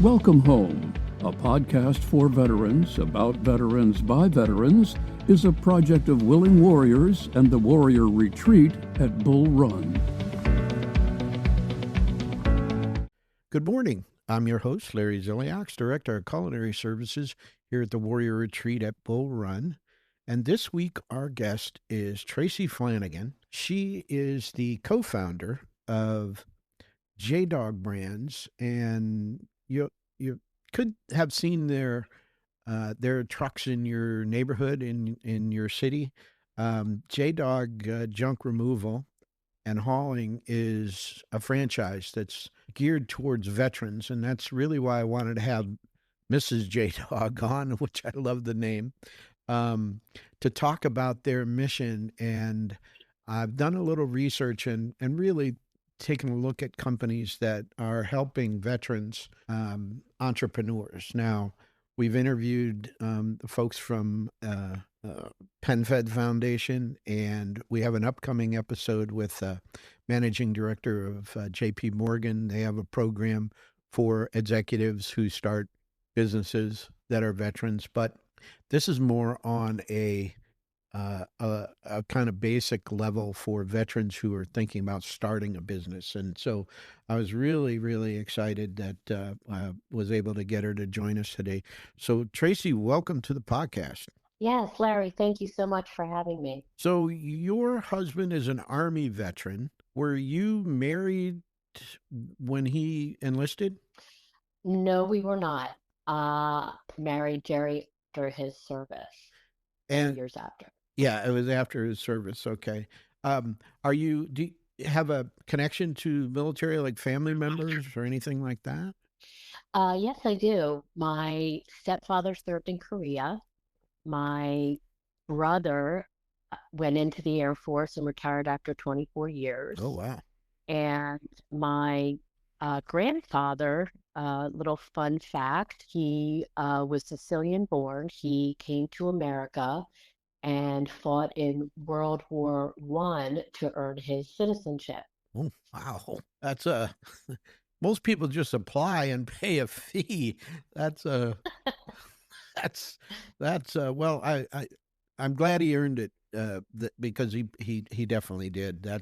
Welcome Home, a podcast for veterans about veterans by veterans, is a project of Willing Warriors and the Warrior Retreat at Bull Run. Good morning. I'm your host, Larry Ziliaks, Director of Culinary Services here at the Warrior Retreat at Bull Run. And this week, our guest is Tracy Flanagan. She is the co-founder of JDog Brands, and you could have seen their trucks in your neighborhood, in your city. JDog Junk Removal and Hauling is a franchise that's geared towards veterans, and that's really why I wanted to have Mrs. JDog on, which I love the name, to talk about their mission. And I've done a little research and really taking a look at companies that are helping veterans entrepreneurs. Now, we've interviewed the folks from PenFed Foundation, and we have an upcoming episode with Managing Director of JP Morgan. They have a program for executives who start businesses that are veterans, but this is more on a kind of basic level for veterans who are thinking about starting a business. And so I was really, really excited that I was able to get her to join us today. So Tracy, welcome to the podcast. Yes, Larry, thank you so much for having me. So your husband is an Army veteran. Were you married when he enlisted? No, we were not. Married Jerry after his service, And years after. Yeah, it was after his service. Okay. Do you have a connection to military, like family members or anything like that? Yes, I do. My stepfather served in Korea. My brother went into the Air Force and retired after 24 years. Oh, wow. And my grandfather, little fun fact, he was Sicilian born. He came to America and fought in World War I to earn his citizenship. Oh, wow. That's most people just apply and pay a fee. That's well, I'm glad he earned it because he definitely did. I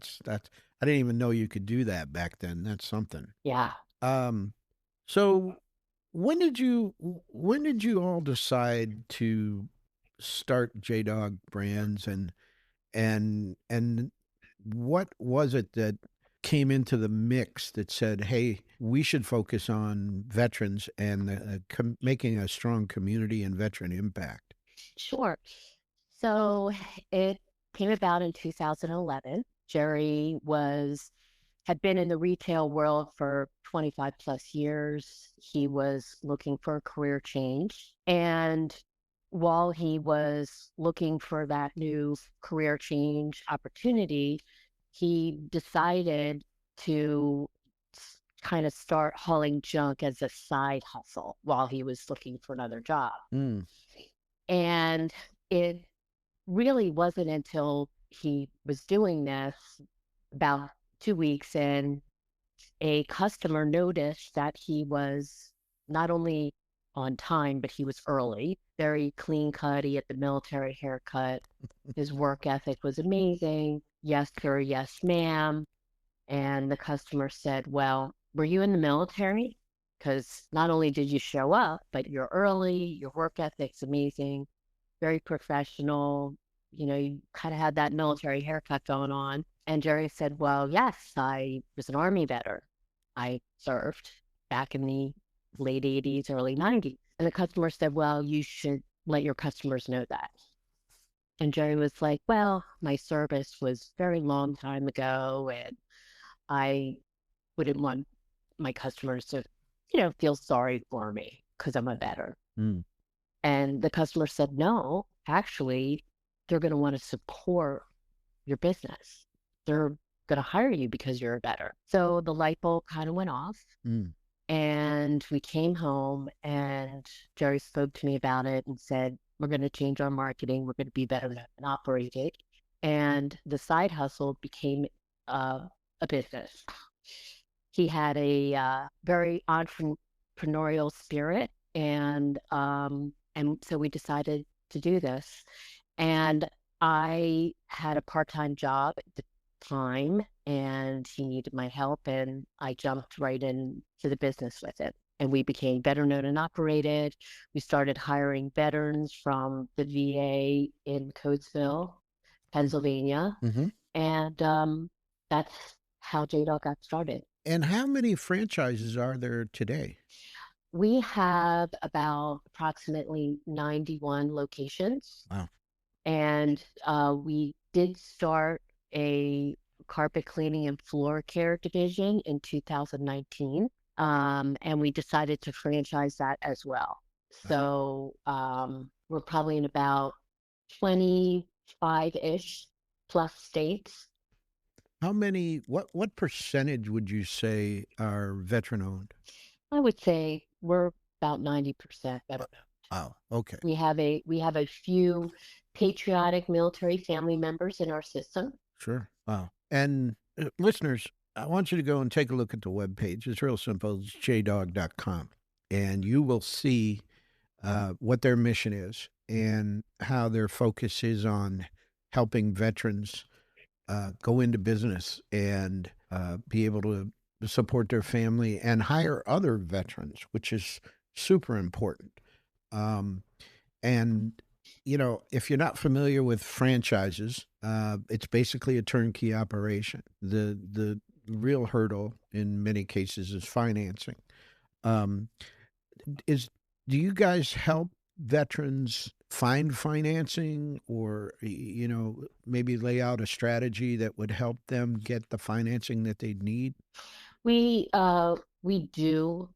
didn't even know you could do that back then. That's something. Yeah. So when did you all decide to start JDog Brands, and what was it that came into the mix that said, hey, we should focus on veterans and making a strong community and veteran impact? Sure. So it came about in 2011. Jerry had been in the retail world for 25 plus years. He was looking for a career change. And while he was looking for that new career change opportunity, he decided to kind of start hauling junk as a side hustle while he was looking for another job. And it really wasn't until he was doing this, about 2 weeks in, a customer noticed that he was not only on time, but he was early, very clean cut. He had the military haircut. His work ethic was amazing. Yes, sir. Yes, ma'am. And the customer said, well, were you in the military? Because not only did you show up, but you're early, your work ethic's amazing, very professional. You kind of had that military haircut going on. And Jerry said, well, yes, I was an Army veteran. I served back in the late 80s, early 90s. And the customer said, well, you should let your customers know that. And Jerry was like, well, my service was very long time ago, and I wouldn't want my customers to, feel sorry for me because I'm a veteran. And the customer said, no, actually, they're going to want to support your business. They're going to hire you because you're a veteran. So the light bulb kind of went off. And we came home, and Jerry spoke to me about it and said, we're going to change our marketing. We're going to be better and operated. And the side hustle became a business. He had a very entrepreneurial spirit, and so we decided to do this. And I had a part-time job at the time, and he needed my help, and I jumped right into the business with it. And we became veteran owned and operated. We started hiring veterans from the VA in Coatesville, Pennsylvania, Mm-hmm. and that's how JDog got started. And how many franchises are there today? We have about approximately 91 locations. Wow. And we did start a carpet cleaning and floor care division in 2019. And we decided to franchise that as well. So we're probably in about 25-ish plus states. How many, what percentage would you say are veteran owned? I would say we're about 90% veteran. Oh, okay. We have a few patriotic military family members in our system. Sure. Wow. And listeners, I want you to go and take a look at the webpage. It's real simple. It's jdog.com. And you will see what their mission is and how their focus is on helping veterans go into business and be able to support their family and hire other veterans, which is super important. And you know, if you're not familiar with franchises, it's basically a turnkey operation. The real hurdle in many cases is financing. Um, is Do you guys help veterans find financing, or you know, maybe lay out a strategy that would help them get the financing that they need? We do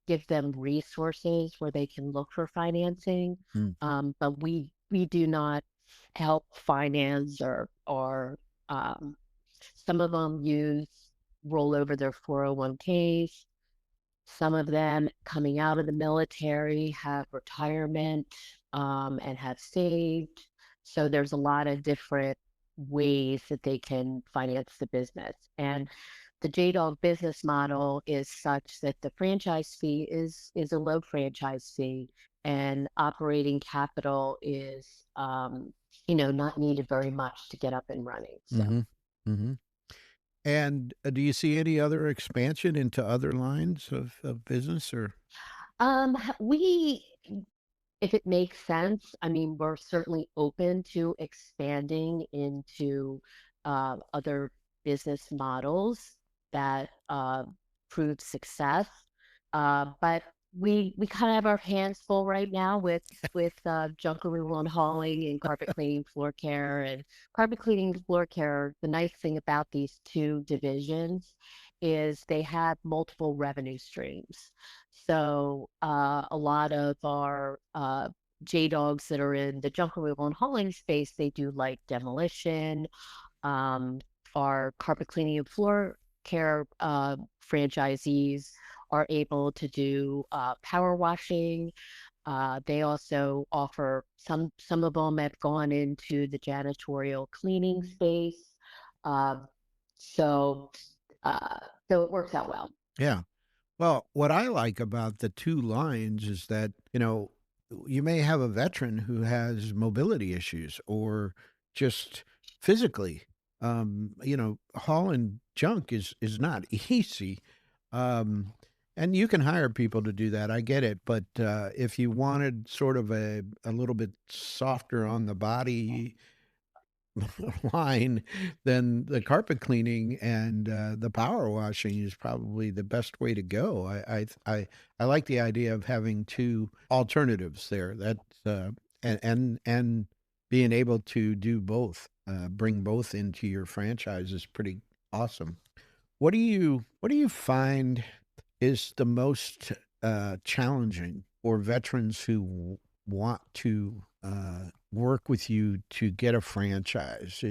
give them resources where they can look for financing, Hmm. but we do not help finance or some of them use roll over their 401ks. Some of them coming out of the military have retirement and have saved. So there's a lot of different ways that they can finance the business. And the JDog business model is such that the franchise fee is a low franchise fee, and operating capital is not needed very much to get up and running. So. Mm-hmm. Mm-hmm. And do you see any other expansion into other lines of business or? We, if it makes sense, I mean, we're certainly open to expanding into other business models that prove success. But we kind of have our hands full right now with junk removal and hauling and carpet cleaning, floor care, and carpet cleaning, floor care. The nice thing about these two divisions is they have multiple revenue streams. So a lot of our JDogs that are in the junk removal and hauling space, they do like demolition. Um, our carpet cleaning and floor care franchisees are able to do power washing. They also offer some of them have gone into the janitorial cleaning space. Um, so uh, so it works out well. Yeah. Well, what I like about the two lines is that, you know, you may have a veteran who has mobility issues or just physically, you know, hauling junk is not easy. Um, and you can hire people to do that. I get it. But if you wanted sort of a little bit softer on the body line, then the carpet cleaning and the power washing is probably the best way to go. I like the idea of having two alternatives there. That and being able to do both, bring both into your franchise is pretty awesome. What do you find is the most challenging for veterans who want to work with you to get a franchise?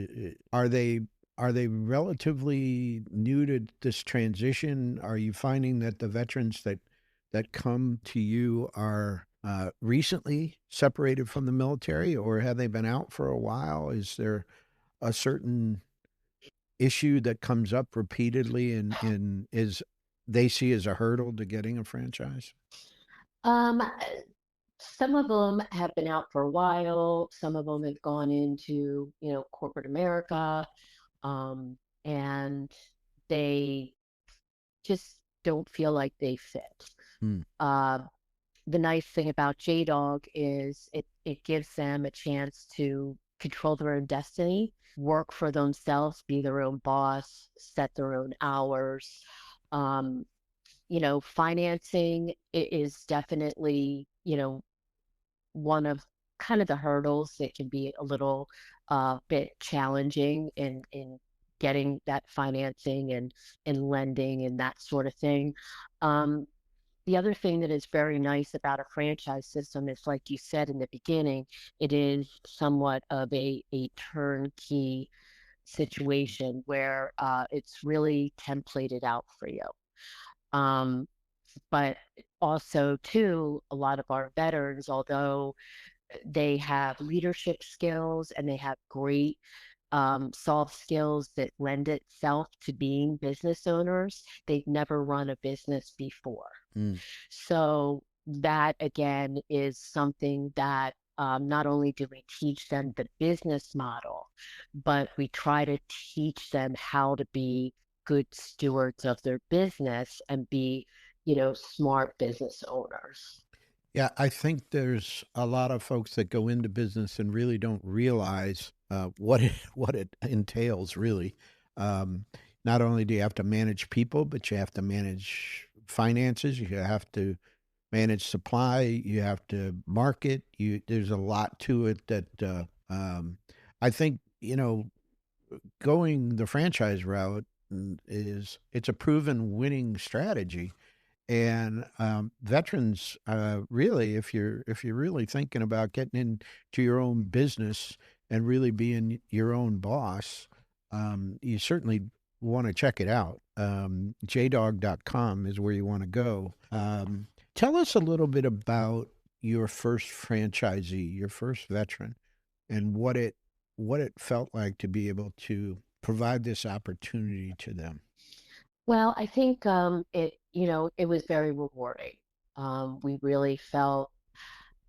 Are they relatively new to this transition? Are you finding that the veterans that come to you are recently separated from the military, or have they been out for a while? Is there a certain issue that comes up repeatedly and is they see as a hurdle to getting a franchise? Um, some of them have been out for a while. Some of them have gone into, corporate America, and they just don't feel like they fit. Hmm. Uh, the nice thing about JDog is it gives them a chance to control their own destiny, work for themselves, be their own boss, set their own hours. Um, Financing is definitely, one of kind of the hurdles that can be a little bit challenging in getting that financing and lending and that sort of thing. Um, the other thing that is very nice about a franchise system is, like you said in the beginning, it is somewhat of a turnkey situation where it's really templated out for you. Um, but also, too, a lot of our veterans, although they have leadership skills and they have great soft skills that lend itself to being business owners, they've never run a business before. Hmm. So that again is something that not only do we teach them the business model, but we try to teach them how to be good stewards of their business and be, smart business owners. Yeah, I think there's a lot of folks that go into business and really don't realize what it what it entails. Really, um, not only do you have to manage people, but you have to manage finances. You have to manage supply. You have to market. There's a lot to it that I think going the franchise route it's a proven winning strategy. And veterans, really, if you're really thinking about getting into your own business and really being your own boss, you certainly want to check it out. JDog.com is where you want to go. Tell us a little bit about your first franchisee, your first veteran, and what it felt like to be able to provide this opportunity to them. Well, I think it was very rewarding. We really felt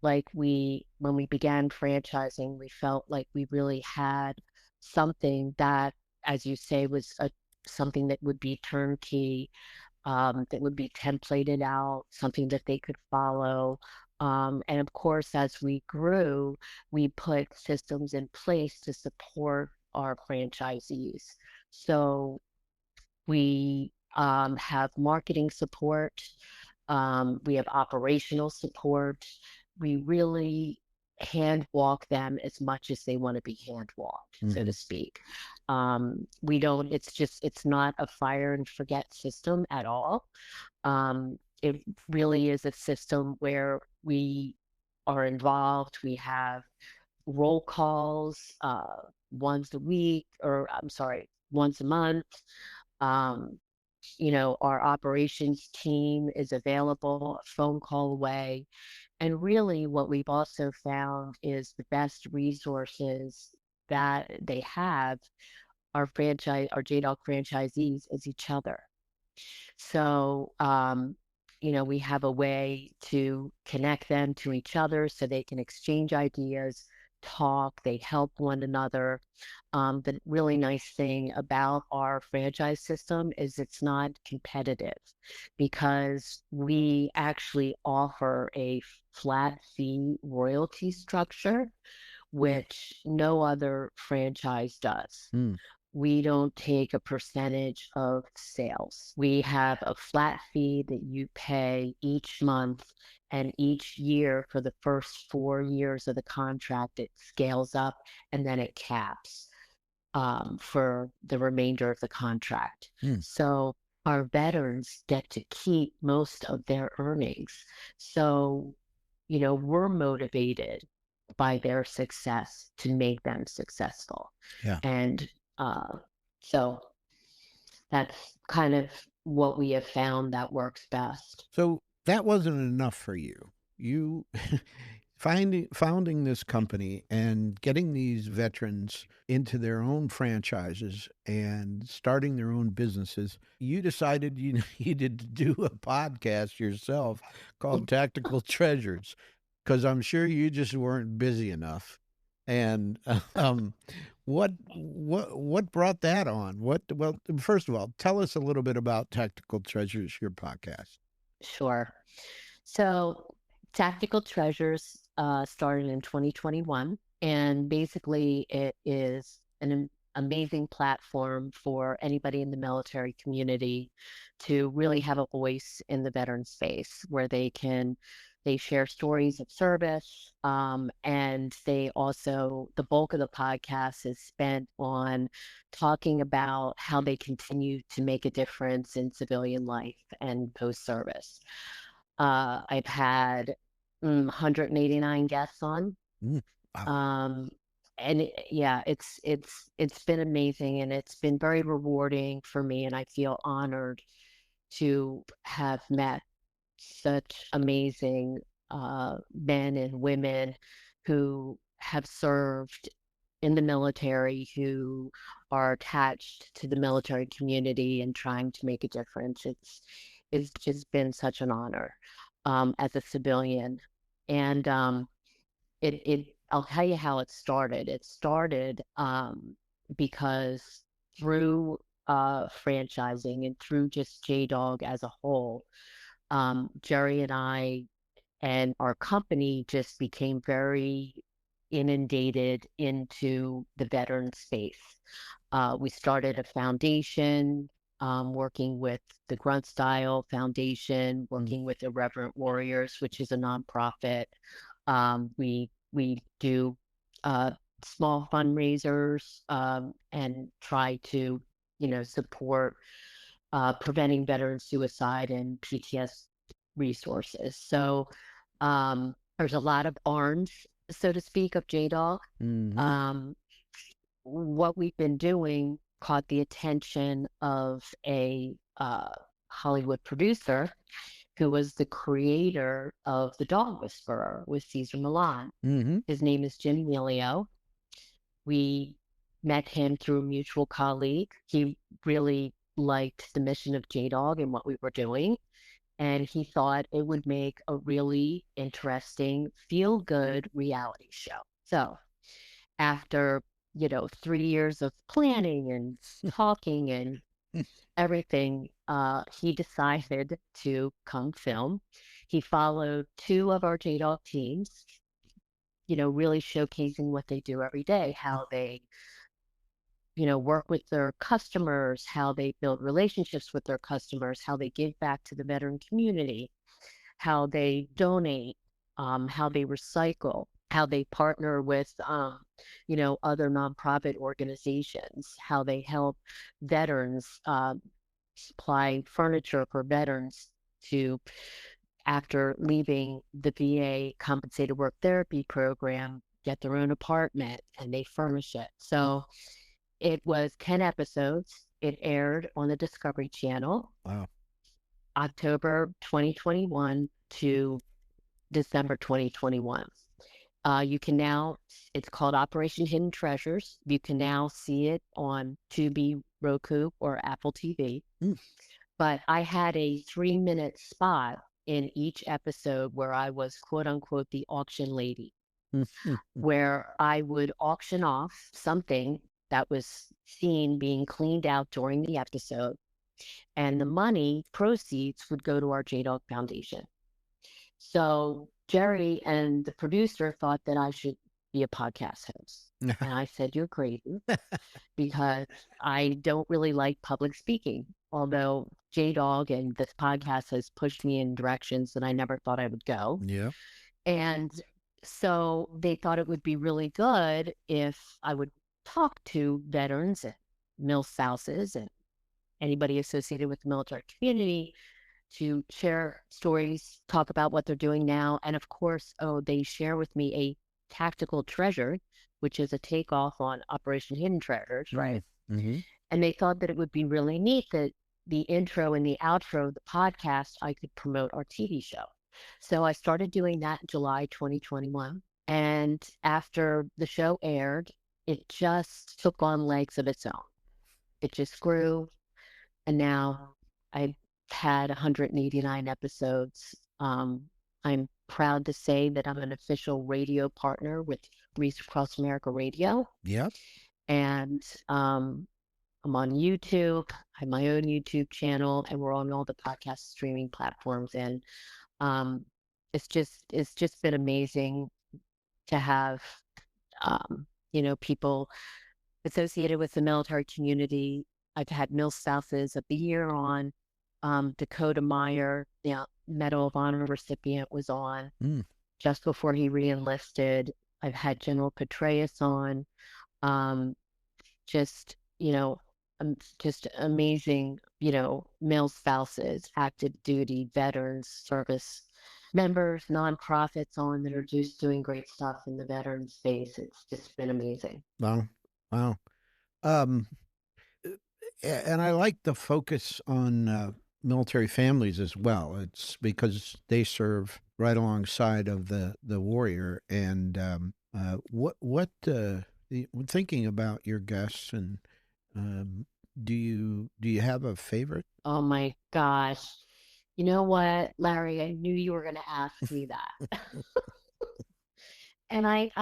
like when we began franchising, we felt like we really had something that, as you say, was something that would be turnkey, that would be templated out, something that they could follow. And of course, as we grew, we put systems in place to support our franchisees. So we have marketing support. We have operational support. We really hand walk them as much as they want to be hand walked, so Hmm. to speak. We don't, it's not a fire and forget system at all. It really is a system where we are involved. We have roll calls once a week, or I'm sorry, once a month. Um, our operations team is available a phone call away. And really, what we've also found is the best resources that they have, our JDog franchisees, is each other. So, we have a way to connect them to each other so they can exchange ideas, talk, they help one another. The really nice thing about our franchise system is it's not competitive because we actually offer a flat fee royalty structure, which no other franchise does. Hmm. We don't take a percentage of sales. We have a flat fee that you pay each month, and each year for the first 4 years of the contract, it scales up and then it caps for the remainder of the contract. Hmm. So our veterans get to keep most of their earnings. So, we're motivated by their success to make them successful. Yeah. And uh, so that's kind of what we have found that works best. So that wasn't enough for you. You founding this company and getting these veterans into their own franchises and starting their own businesses, you decided you needed to do a podcast yourself called Tactical Treasures, because I'm sure you just weren't busy enough. And what brought that on? Well, first of all, tell us a little bit about Tactical Treasures, your podcast. Sure. So, Tactical Treasures started in 2021, and basically, it is an amazing platform for anybody in the military community to really have a voice in the veteran space where they share stories of service, and they also, the bulk of the podcast is spent on talking about how they continue to make a difference in civilian life and post-service. I've had 189 guests on. Mm, wow. And yeah, it's been amazing, and it's been very rewarding for me, and I feel honored to have met such amazing men and women who have served in the military, who are attached to the military community and trying to make a difference. It's just been such an honor as a civilian. And it I'll tell you how it started. It started because through franchising and through just JDog as a whole, Jerry and I and our company just became very inundated into the veteran space. We started a foundation, working with the Grunt Style Foundation, working with Irreverent Warriors, which is a nonprofit. We do small fundraisers, and try to, support preventing veteran suicide and PTS resources. So there's a lot of arms, so to speak, of JDog. Mm-hmm. What we've been doing caught the attention of a Hollywood producer who was the creator of The Dog Whisperer with Cesar Millan. Mm-hmm. His name is Jim Melio. We met him through a mutual colleague. He really liked the mission of JDog and what we were doing. And he thought it would make a really interesting, feel-good reality show. So after, 3 years of planning and talking and everything, he decided to come film. He followed two of our JDog teams, really showcasing what they do every day, how they work with their customers, how they build relationships with their customers, how they give back to the veteran community, how they donate, how they recycle, how they partner with, other nonprofit organizations, how they help veterans supply furniture for veterans to, after leaving the VA compensated work therapy program, get their own apartment and they furnish it. So it was 10 episodes. It aired on the Discovery Channel. Wow. October 2021 to December 2021. You can now, it's called Operation Hidden Treasures. You can now see it on Tubi, Roku, or Apple TV. But I had a 3-minute spot in each episode where I was, quote unquote, the auction lady, where I would auction off something that was seen being cleaned out during the episode, and the money proceeds would go to our JDog Foundation. So Jerry and the producer thought that I should be a podcast host. And I said, you're crazy, because I don't really like public speaking, although JDog and this podcast has pushed me in directions that I never thought I would go. Yeah. And so they thought it would be really good if I would talk to veterans and mil spouses and anybody associated with the military community to share stories, talk about what they're doing now. And of course, they share with me a tactical treasure, which is a takeoff on Operation Hidden Treasures. Right. Mm-hmm. And they thought that it would be really neat that the intro and the outro of the podcast, I could promote our TV show. So I started doing that in July 2021. And after the show aired, it just took on legs of its own. It just grew. And now I've had 189 episodes. I'm proud to say that I'm an official radio partner with Reach Across America Radio. Yep. And I'm on YouTube. I have my own YouTube channel, and we're on all the podcast streaming platforms. And um, it's just been amazing to have people associated with the military community. I've had Mil Spouses of the Year on. Dakota Meyer, the Medal of Honor recipient, was on just before he reenlisted. I've had General Petraeus on. Just, just amazing, male spouses, active duty, veterans, service members, nonprofits on that are just doing great stuff in the veteran space. It's just been amazing. Wow. Wow. Um, and I like the focus on military families as well. It's because they serve right alongside of the warrior. And thinking about your guests, and do you have a favorite? Oh my gosh. You know what, Larry? I knew you were going to ask me that. And I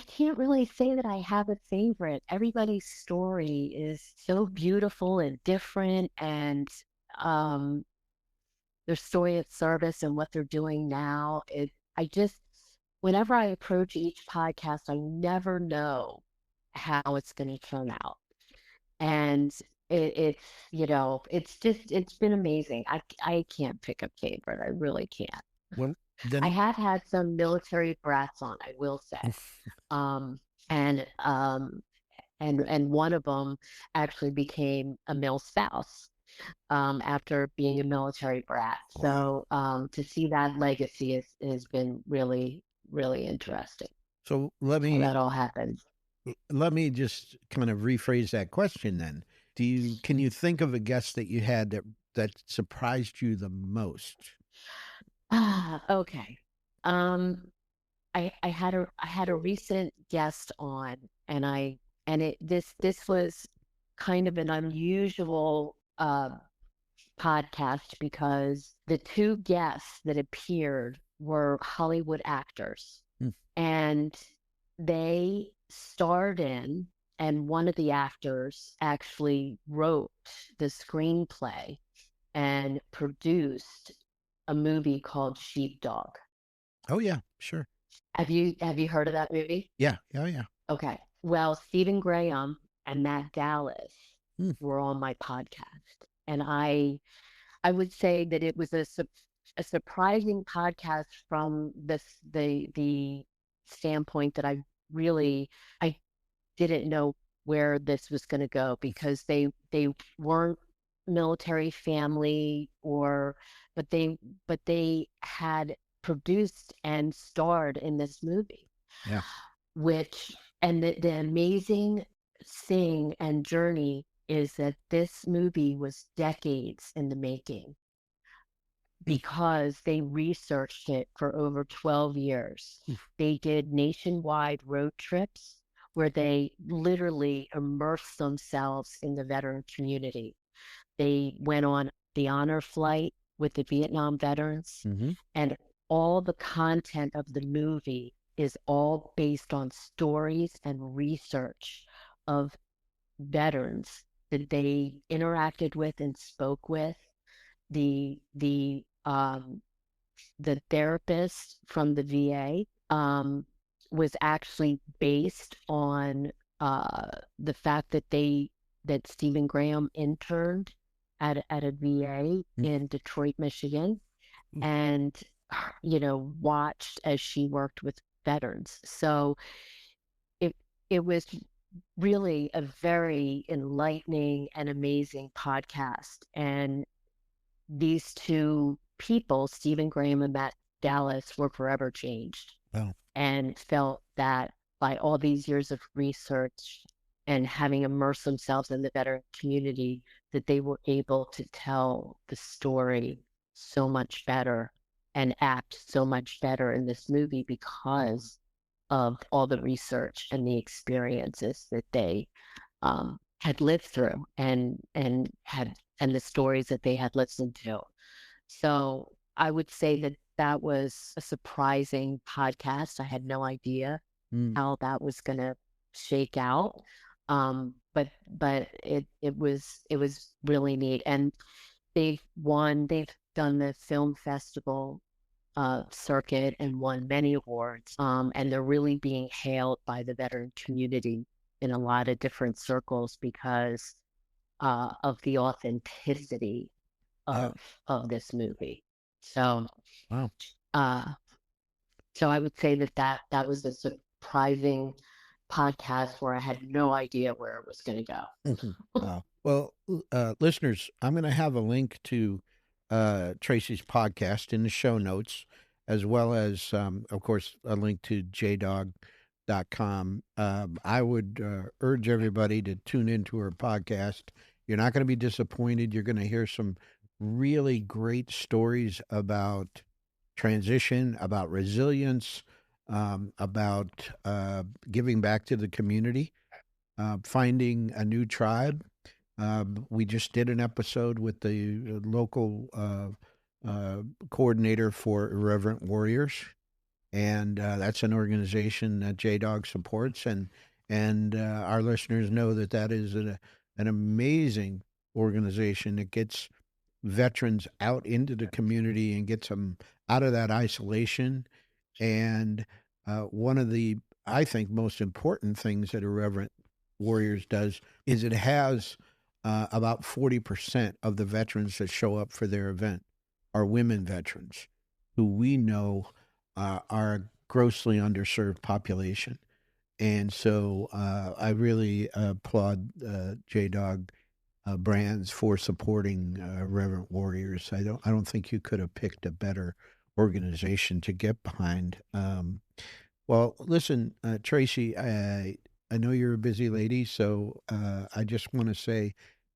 can't really say that I have a favorite. Everybody's story is so beautiful and different, and um, their story of service and what they're doing now. Whenever I approach each podcast, I never know how it's going to turn out. And it's been amazing. I can't pick a favorite. I really can't. Well, I then, have had some military brats on, I will say. Um, and one of them actually became a mil spouse after being a military brat. So to see that legacy has been really, really interesting. so How that all happened. let me just kind of rephrase that question then. Can you think of a guest that you had that surprised you the most? Okay. I had a recent guest on, and this was kind of an unusual podcast because the two guests that appeared were Hollywood actors, and they starred in, and one of the actors actually wrote the screenplay and produced a movie called JDog. Oh yeah, sure. Have you heard of that movie? Yeah. Oh yeah. Okay. Well, Stephen Graham and Matt Dallas were on my podcast, and I would say that it was a surprising podcast from the standpoint that I didn't know where this was going to go, because they weren't military family, but they had produced and starred in this movie. Yeah. And the amazing thing and journey is that this movie was decades in the making, because they researched it for over 12 years. They did nationwide road trips where they literally immersed themselves in the veteran community. They went on the honor flight with the Vietnam veterans, and all the content of the movie is all based on stories and research of veterans that they interacted with and spoke with. The therapist from the VA was actually based on the fact that Stephen Graham interned at a VA in Detroit, Michigan, and watched as she worked with veterans. So it was really a very enlightening and amazing podcast. And these two people, Stephen Graham and Matt Dallas, were forever changed. Wow. And felt that by all these years of research and having immersed themselves in the veteran community, that they were able to tell the story so much better and act so much better in this movie because of all the research and the experiences that they had lived through and the stories that they had listened to. So I would say that that was a surprising podcast. I had no idea how that was going to shake out. But it was really neat. And they've done the film festival circuit and won many awards. And they're really being hailed by the veteran community in a lot of different circles because of the authenticity of this movie. So, Wow. So I would say that was a surprising podcast where I had no idea where it was going to go. Well, listeners, I'm going to have a link to Tracy's podcast in the show notes, as well as, of course, a link to JDog.com. I would urge everybody to tune into her podcast. You're not going to be disappointed. You're going to hear some really great stories about transition, about resilience, about giving back to the community, finding a new tribe. We just did an episode with the local coordinator for Irreverent Warriors, and that's an organization that JDog supports, and our listeners know that is an amazing organization that gets veterans out into the community and gets them out of that isolation. And one of the, I think, most important things that Irreverent Warriors does is it has about 40% of the veterans that show up for their event are women veterans who we know are a grossly underserved population. And so I really applaud JDog Brands for supporting Irreverent Warriors. I don't think you could have picked a better organization to get behind. Well, listen, Tracy, I know you're a busy lady, so I just want to say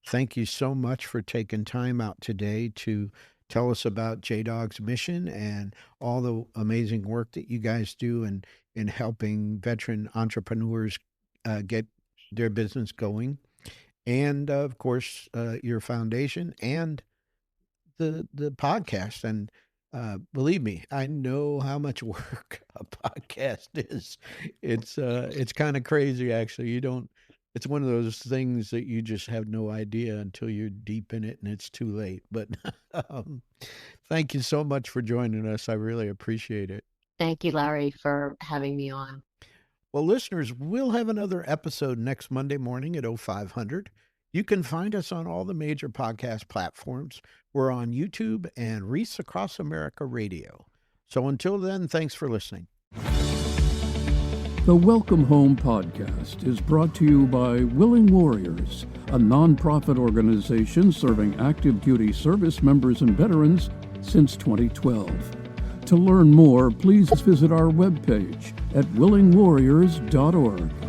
thank you so much for taking time out today to tell us about JDog's mission and all the amazing work that you guys do in helping veteran entrepreneurs get their business going. And of course, your foundation and the podcast. And believe me, I know how much work a podcast is. It's kind of crazy, actually. It's one of those things that you just have no idea until you're deep in it and it's too late. But thank you so much for joining us. I really appreciate it. Thank you, Larry, for having me on. Well, listeners, we'll have another episode next Monday morning at 0500. You can find us on all the major podcast platforms. We're on YouTube and Reese Across America Radio. So until then, thanks for listening. The Welcome Home podcast is brought to you by Willing Warriors, a nonprofit organization serving active duty service members and veterans since 2012. To learn more, please visit our webpage at willingwarriors.org.